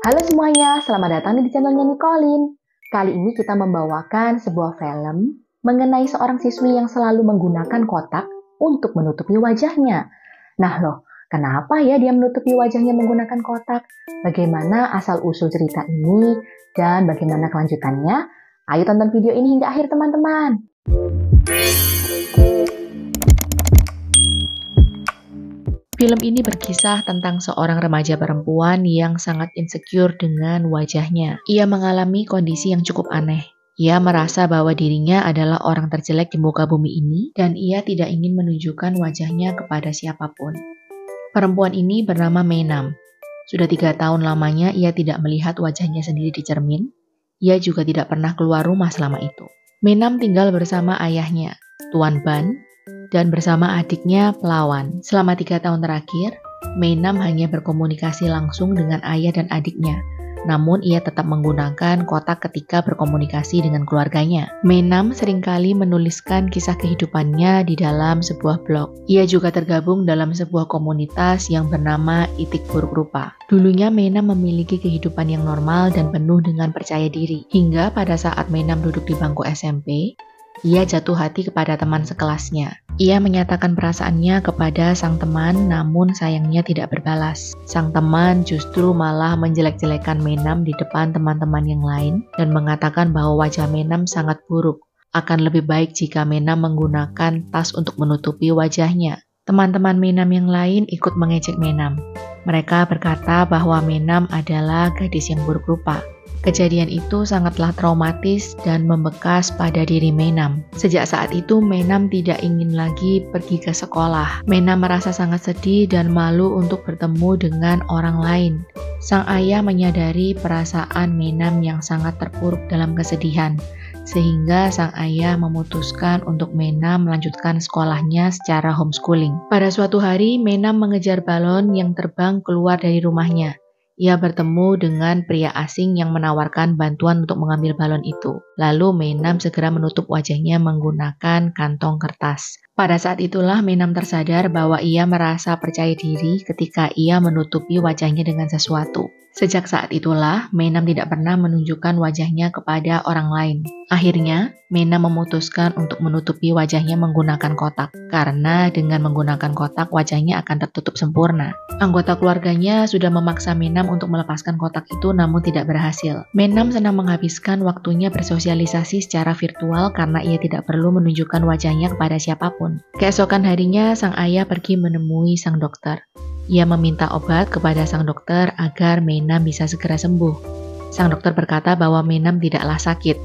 Halo semuanya, selamat datang di channelnya Nicolin. Kali ini kita membawakan sebuah film mengenai seorang siswi yang selalu menggunakan kotak untuk menutupi wajahnya. Nah loh, kenapa ya dia menutupi wajahnya menggunakan kotak? Bagaimana asal-usul cerita ini dan bagaimana kelanjutannya? Ayo tonton video ini hingga akhir teman-teman. Film ini berkisah tentang seorang remaja perempuan yang sangat insecure dengan wajahnya. Ia mengalami kondisi yang cukup aneh. Ia merasa bahwa dirinya adalah orang terjelek di muka bumi ini dan ia tidak ingin menunjukkan wajahnya kepada siapapun. Perempuan ini bernama Meinam. Sudah 3 tahun lamanya ia tidak melihat wajahnya sendiri di cermin. Ia juga tidak pernah keluar rumah selama itu. Meinam tinggal bersama ayahnya, Tuan Ban, dan bersama adiknya Pelawan. Selama 3 tahun terakhir, Meinam hanya berkomunikasi langsung dengan ayah dan adiknya. Namun ia tetap menggunakan kotak ketika berkomunikasi dengan keluarganya. Meinam seringkali menuliskan kisah kehidupannya di dalam sebuah blog. Ia juga tergabung dalam sebuah komunitas yang bernama Itik Buruk Rupa. Dulunya Meinam memiliki kehidupan yang normal dan penuh dengan percaya diri. Hingga pada saat Meinam duduk di bangku SMP, ia jatuh hati kepada teman sekelasnya. Ia menyatakan perasaannya kepada sang teman, namun sayangnya tidak berbalas. Sang teman justru malah menjelek-jelekan Meinam di depan teman-teman yang lain dan mengatakan bahwa wajah Meinam sangat buruk. Akan lebih baik jika Meinam menggunakan tas untuk menutupi wajahnya. Teman-teman Meinam yang lain ikut mengejek Meinam. Mereka berkata bahwa Meinam adalah gadis yang buruk rupa. Kejadian itu sangatlah traumatis dan membekas pada diri Meinam. Sejak saat itu, Meinam tidak ingin lagi pergi ke sekolah. Meinam merasa sangat sedih dan malu untuk bertemu dengan orang lain. Sang ayah menyadari perasaan Meinam yang sangat terpuruk dalam kesedihan, sehingga sang ayah memutuskan untuk Meinam melanjutkan sekolahnya secara homeschooling. Pada suatu hari, Meinam mengejar balon yang terbang keluar dari rumahnya. Ia bertemu dengan pria asing yang menawarkan bantuan untuk mengambil balon itu. Lalu Meinam segera menutup wajahnya menggunakan kantong kertas. Pada saat itulah Meinam tersadar bahwa ia merasa percaya diri ketika ia menutupi wajahnya dengan sesuatu. Sejak saat itulah, Meinam tidak pernah menunjukkan wajahnya kepada orang lain. Akhirnya, Meinam memutuskan untuk menutupi wajahnya menggunakan kotak. Karena dengan menggunakan kotak, wajahnya akan tertutup sempurna. Anggota keluarganya sudah memaksa Meinam untuk melepaskan kotak itu namun tidak berhasil. Meinam senang menghabiskan waktunya bersosialisasi secara virtual karena ia tidak perlu menunjukkan wajahnya kepada siapapun. Keesokan harinya, sang ayah pergi menemui sang dokter. Ia meminta obat kepada sang dokter agar Meinam bisa segera sembuh. Sang dokter berkata bahwa Meinam tidaklah sakit,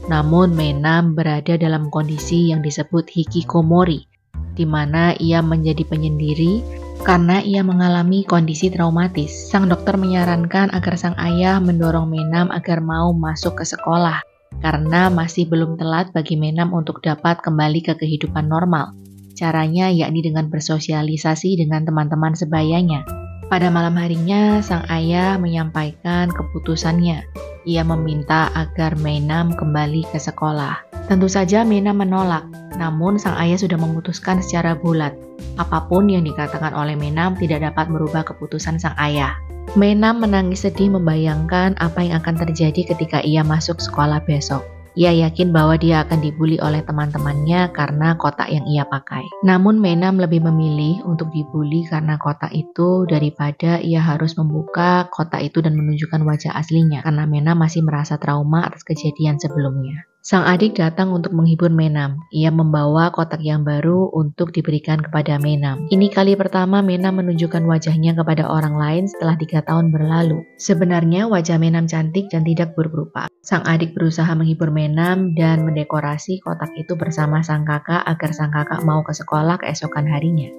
namun Meinam berada dalam kondisi yang disebut hikikomori, di mana ia menjadi penyendiri karena ia mengalami kondisi traumatis. Sang dokter menyarankan agar sang ayah mendorong Meinam agar mau masuk ke sekolah, karena masih belum telat bagi Meinam untuk dapat kembali ke kehidupan normal. Caranya yakni dengan bersosialisasi dengan teman-teman sebayanya. Pada malam harinya, sang ayah menyampaikan keputusannya. Ia meminta agar Meinam kembali ke sekolah. Tentu saja Meinam menolak, namun sang ayah sudah memutuskan secara bulat. Apapun yang dikatakan oleh Meinam tidak dapat merubah keputusan sang ayah. Meinam menangis sedih membayangkan apa yang akan terjadi ketika ia masuk sekolah besok. Ia yakin bahwa dia akan dibully oleh teman-temannya karena kotak yang ia pakai. Namun Meinam lebih memilih untuk dibully karena kotak itu daripada ia harus membuka kotak itu dan menunjukkan wajah aslinya, karena Meinam masih merasa trauma atas kejadian sebelumnya. Sang adik datang untuk menghibur Meinam. Ia membawa kotak yang baru untuk diberikan kepada Meinam. Ini kali pertama Meinam menunjukkan wajahnya kepada orang lain setelah 3 tahun berlalu. Sebenarnya wajah Meinam cantik dan tidak buruk rupa. Sang adik berusaha menghibur Meinam dan mendekorasi kotak itu bersama sang kakak agar sang kakak mau ke sekolah keesokan harinya.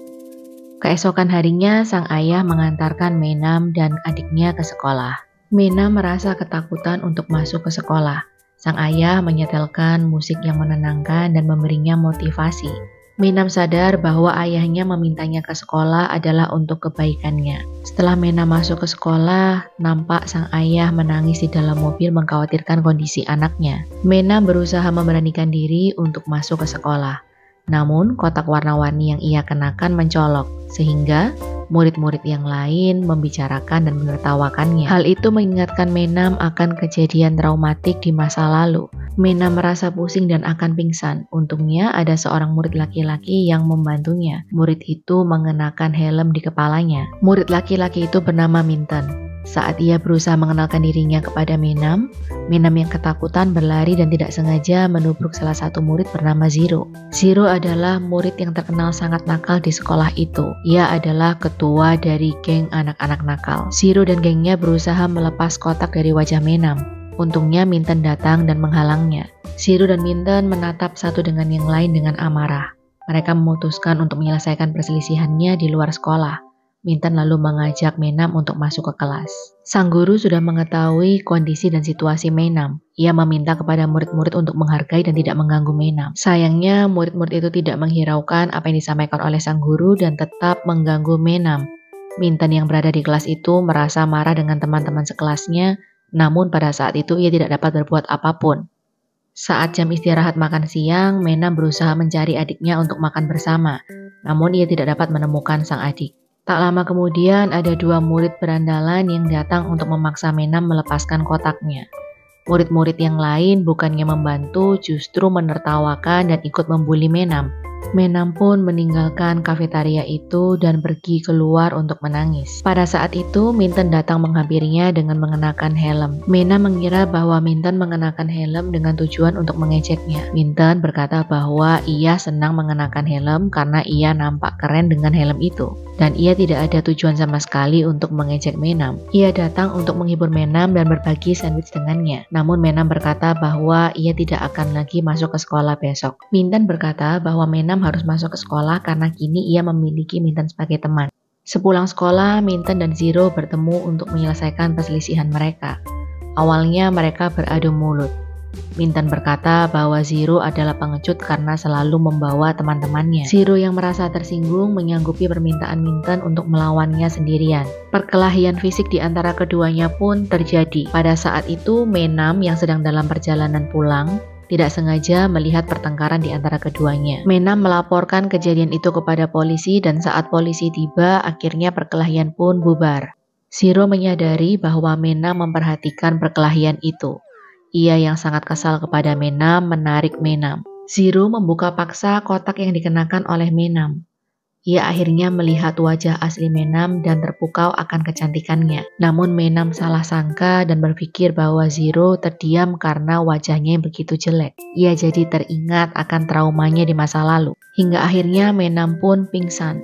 Keesokan harinya, sang ayah mengantarkan Meinam dan adiknya ke sekolah. Meinam merasa ketakutan untuk masuk ke sekolah. Sang ayah menyetelkan musik yang menenangkan dan memberinya motivasi. Meinam sadar bahwa ayahnya memintanya ke sekolah adalah untuk kebaikannya. Setelah Meinam masuk ke sekolah, nampak sang ayah menangis di dalam mobil mengkhawatirkan kondisi anaknya. Meinam berusaha memberanikan diri untuk masuk ke sekolah. Namun, kotak warna-warni yang ia kenakan mencolok, sehingga Murid-murid yang lain membicarakan dan menertawakannya. Hal itu mengingatkan Menam akan kejadian traumatik di masa lalu. Menam merasa pusing dan akan pingsan. Untungnya ada seorang murid laki-laki yang membantunya. Murid itu mengenakan helm di kepalanya. Murid laki-laki itu bernama Minton. Saat ia berusaha mengenalkan dirinya kepada Menam, Menam yang ketakutan berlari dan tidak sengaja menubruk salah satu murid bernama Zero. Zero adalah murid yang terkenal sangat nakal di sekolah itu. Ia adalah ketua dari geng anak-anak nakal. Zero dan gengnya berusaha melepas kotak dari wajah Menam. Untungnya Minton datang dan menghalangnya. Zero dan Minton menatap satu dengan yang lain dengan amarah. Mereka memutuskan untuk menyelesaikan perselisihannya di luar sekolah. Minton lalu mengajak Menam untuk masuk ke kelas. Sang guru sudah mengetahui kondisi dan situasi Menam. Ia meminta kepada murid-murid untuk menghargai dan tidak mengganggu Menam. Sayangnya, murid-murid itu tidak menghiraukan apa yang disampaikan oleh sang guru dan tetap mengganggu Menam. Minton yang berada di kelas itu merasa marah dengan teman-teman sekelasnya, namun pada saat itu ia tidak dapat berbuat apapun. Saat jam istirahat makan siang, Menam berusaha mencari adiknya untuk makan bersama, namun ia tidak dapat menemukan sang adik. Tak lama kemudian ada dua murid berandalan yang datang untuk memaksa Menam melepaskan kotaknya. Murid-murid yang lain bukannya membantu, justru menertawakan dan ikut membuli Menam. Menam pun meninggalkan kafetaria itu dan pergi keluar untuk menangis. Pada saat itu, Minton datang menghampirinya dengan mengenakan helm. Menam mengira bahwa Minton mengenakan helm dengan tujuan untuk mengejeknya. Minton berkata bahwa ia senang mengenakan helm karena ia nampak keren dengan helm itu. Dan ia tidak ada tujuan sama sekali untuk mengejek Menam. Ia datang untuk menghibur Menam dan berbagi sandwich dengannya. Namun Menam berkata bahwa ia tidak akan lagi masuk ke sekolah besok. Minton berkata bahwa Menam harus masuk ke sekolah karena kini ia memiliki Minton sebagai teman. Sepulang sekolah, Minton dan Zero bertemu untuk menyelesaikan perselisihan mereka. Awalnya mereka beradu mulut. Minton berkata bahwa Zero adalah pengecut karena selalu membawa teman-temannya. Zero yang merasa tersinggung menyanggupi permintaan Minton untuk melawannya sendirian. Perkelahian fisik di antara keduanya pun terjadi. Pada saat itu, Menam yang sedang dalam perjalanan pulang tidak sengaja melihat pertengkaran di antara keduanya. Menam melaporkan kejadian itu kepada polisi dan saat polisi tiba, akhirnya perkelahian pun bubar. Zero menyadari bahwa Menam memperhatikan perkelahian itu. Ia yang sangat kesal kepada Menam menarik Menam. Zero membuka paksa kotak yang dikenakan oleh Menam. Ia akhirnya melihat wajah asli Menam dan terpukau akan kecantikannya. Namun Menam salah sangka dan berpikir bahwa Zero terdiam karena wajahnya yang begitu jelek. Ia jadi teringat akan traumanya di masa lalu. Hingga akhirnya Menam pun pingsan.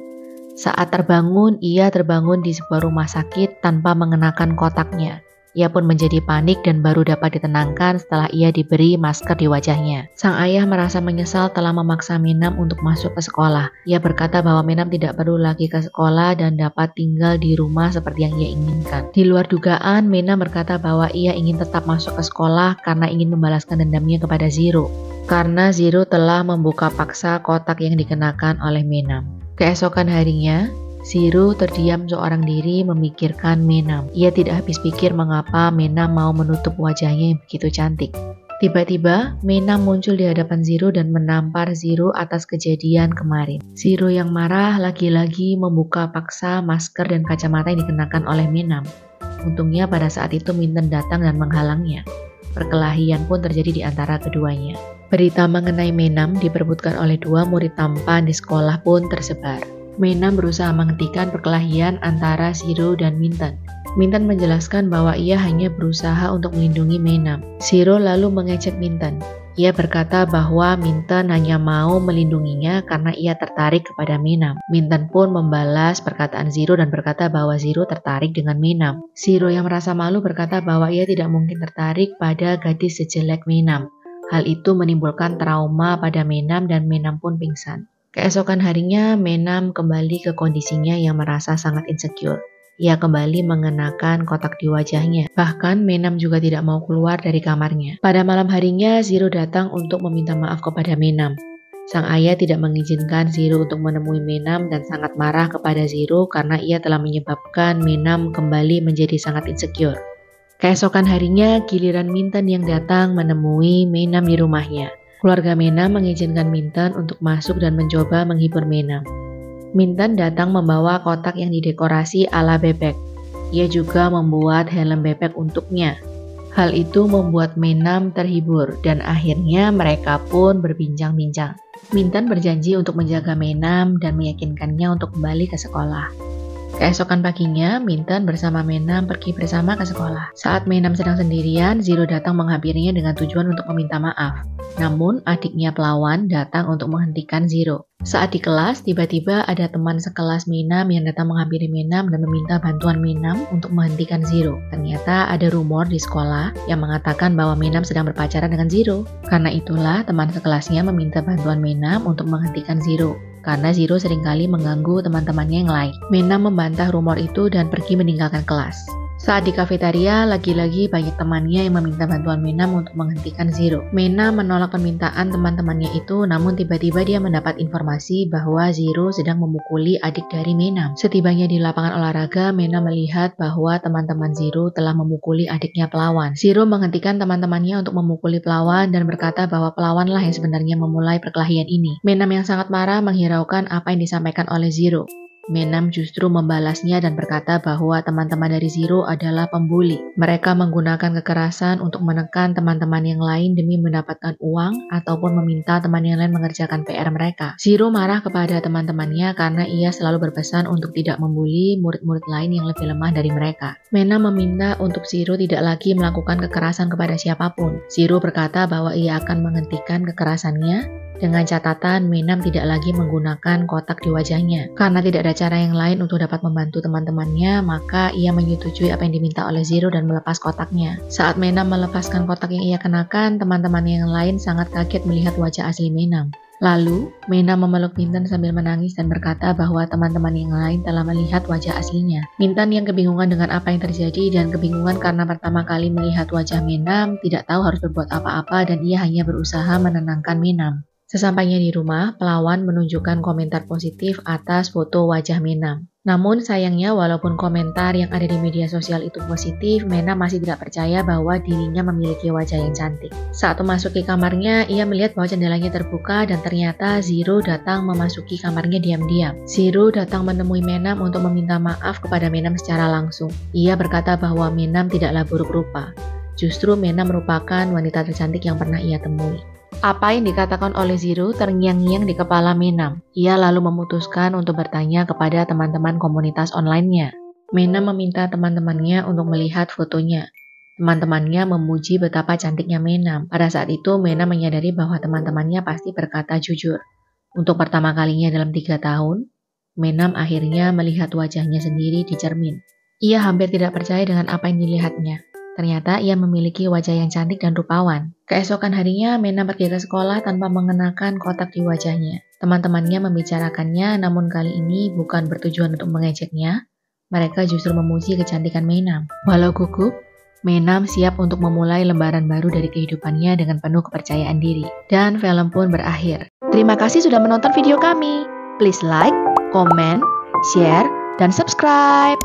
Saat terbangun, ia terbangun di sebuah rumah sakit tanpa mengenakan kotaknya. Ia pun menjadi panik dan baru dapat ditenangkan setelah ia diberi masker di wajahnya. Sang ayah merasa menyesal telah memaksa Menam untuk masuk ke sekolah. Ia berkata bahwa Menam tidak perlu lagi ke sekolah dan dapat tinggal di rumah seperti yang ia inginkan. Di luar dugaan, Menam berkata bahwa ia ingin tetap masuk ke sekolah karena ingin membalaskan dendamnya kepada Zero. Karena Zero telah membuka paksa kotak yang dikenakan oleh Menam. Keesokan harinya, Zero terdiam seorang diri memikirkan Menam. Ia tidak habis pikir mengapa Menam mau menutup wajahnya yang begitu cantik. Tiba-tiba, Menam muncul di hadapan Zero dan menampar Zero atas kejadian kemarin. Zero yang marah lagi-lagi membuka paksa masker dan kacamata yang dikenakan oleh Menam. Untungnya pada saat itu Minton datang dan menghalangnya. Perkelahian pun terjadi di antara keduanya. Berita mengenai Menam diperebutkan oleh dua murid tampan di sekolah pun tersebar. Menam berusaha menghentikan perkelahian antara Zero dan Minton. Minton menjelaskan bahwa ia hanya berusaha untuk melindungi Menam. Zero lalu mengejek Minton. Ia berkata bahwa Minton hanya mau melindunginya karena ia tertarik kepada Menam. Minton pun membalas perkataan Zero dan berkata bahwa Zero tertarik dengan Menam. Zero yang merasa malu berkata bahwa ia tidak mungkin tertarik pada gadis sejelek Menam. Hal itu menimbulkan trauma pada Menam dan Menam pun pingsan. Keesokan harinya, Menam kembali ke kondisinya yang merasa sangat insecure. Ia kembali mengenakan kotak di wajahnya. Bahkan, Menam juga tidak mau keluar dari kamarnya. Pada malam harinya, Zero datang untuk meminta maaf kepada Menam. Sang ayah tidak mengizinkan Zero untuk menemui Menam dan sangat marah kepada Zero karena ia telah menyebabkan Menam kembali menjadi sangat insecure. Keesokan harinya, giliran Minton yang datang menemui Menam di rumahnya. Keluarga Menam mengizinkan Minton untuk masuk dan mencoba menghibur Menam. Mintan datang membawa kotak yang didekorasi ala bebek. Ia juga membuat helm bebek untuknya. Hal itu membuat Menam terhibur dan akhirnya mereka pun berbincang-bincang. Mintan berjanji untuk menjaga Menam dan meyakinkannya untuk kembali ke sekolah. Keesokan paginya, Mintan bersama Menam pergi bersama ke sekolah. Saat Menam sedang sendirian, Zero datang menghampirinya dengan tujuan untuk meminta maaf. Namun, adiknya Pelawan datang untuk menghentikan Zero. Saat di kelas, tiba-tiba ada teman sekelas Menam yang datang menghampiri Menam dan meminta bantuan Menam untuk menghentikan Zero. Ternyata ada rumor di sekolah yang mengatakan bahwa Menam sedang berpacaran dengan Zero. Karena itulah, teman sekelasnya meminta bantuan Menam untuk menghentikan Zero. Karena Zero seringkali mengganggu teman-temannya yang lain. Menam membantah rumor itu dan pergi meninggalkan kelas. Saat di kafetaria, lagi-lagi banyak temannya yang meminta bantuan Menam untuk menghentikan Zero. Menam menolak permintaan teman-temannya itu, namun tiba-tiba dia mendapat informasi bahwa Zero sedang memukuli adik dari Menam. Setibanya di lapangan olahraga, Menam melihat bahwa teman-teman Zero telah memukuli adiknya Pelawan. Zero menghentikan teman-temannya untuk memukuli Pelawan dan berkata bahwa Pelawanlah yang sebenarnya memulai perkelahian ini. Menam yang sangat marah menghiraukan apa yang disampaikan oleh Zero. Menam justru membalasnya dan berkata bahwa teman-teman dari Zero adalah pembuli. Mereka menggunakan kekerasan untuk menekan teman-teman yang lain demi mendapatkan uang ataupun meminta teman yang lain mengerjakan PR mereka. Zero marah kepada teman-temannya karena ia selalu berpesan untuk tidak membuli murid-murid lain yang lebih lemah dari mereka. Menam meminta untuk Zero tidak lagi melakukan kekerasan kepada siapapun. Zero berkata bahwa ia akan menghentikan kekerasannya dengan catatan Menam tidak lagi menggunakan kotak di wajahnya. Karena tidak ada cara yang lain untuk dapat membantu teman-temannya, maka ia menyetujui apa yang diminta oleh Zero dan melepas kotaknya. Saat Menam melepaskan kotak yang ia kenakan, teman-teman yang lain sangat kaget melihat wajah asli Menam. Lalu, Menam memeluk Mintan sambil menangis dan berkata bahwa teman-teman yang lain telah melihat wajah aslinya. Mintan yang kebingungan dengan apa yang terjadi dan kebingungan karena pertama kali melihat wajah Menam, tidak tahu harus berbuat apa-apa dan ia hanya berusaha menenangkan Menam. Sesampainya di rumah, Pelawan menunjukkan komentar positif atas foto wajah Menam. Namun sayangnya walaupun komentar yang ada di media sosial itu positif, Menam masih tidak percaya bahwa dirinya memiliki wajah yang cantik. Saat memasuki kamarnya, ia melihat bahwa jendelanya terbuka dan ternyata Zero datang memasuki kamarnya diam-diam. Zero datang menemui Menam untuk meminta maaf kepada Menam secara langsung. Ia berkata bahwa Menam tidaklah buruk rupa. Justru Menam merupakan wanita tercantik yang pernah ia temui. Apa yang dikatakan oleh Zero terngiang-ngiang di kepala Menam. Ia lalu memutuskan untuk bertanya kepada teman-teman komunitas online-nya. Menam meminta teman-temannya untuk melihat fotonya. Teman-temannya memuji betapa cantiknya Menam. Pada saat itu, Menam menyadari bahwa teman-temannya pasti berkata jujur. Untuk pertama kalinya dalam 3 tahun, Menam akhirnya melihat wajahnya sendiri di cermin. Ia hampir tidak percaya dengan apa yang dilihatnya. Ternyata ia memiliki wajah yang cantik dan rupawan. Keesokan harinya, Menam pergi ke sekolah tanpa mengenakan kotak di wajahnya. Teman-temannya membicarakannya, namun kali ini bukan bertujuan untuk mengejeknya. Mereka justru memuji kecantikan Menam. Walau gugup, Menam siap untuk memulai lembaran baru dari kehidupannya dengan penuh kepercayaan diri. Dan film pun berakhir. Terima kasih sudah menonton video kami. Please like, comment, share, dan subscribe.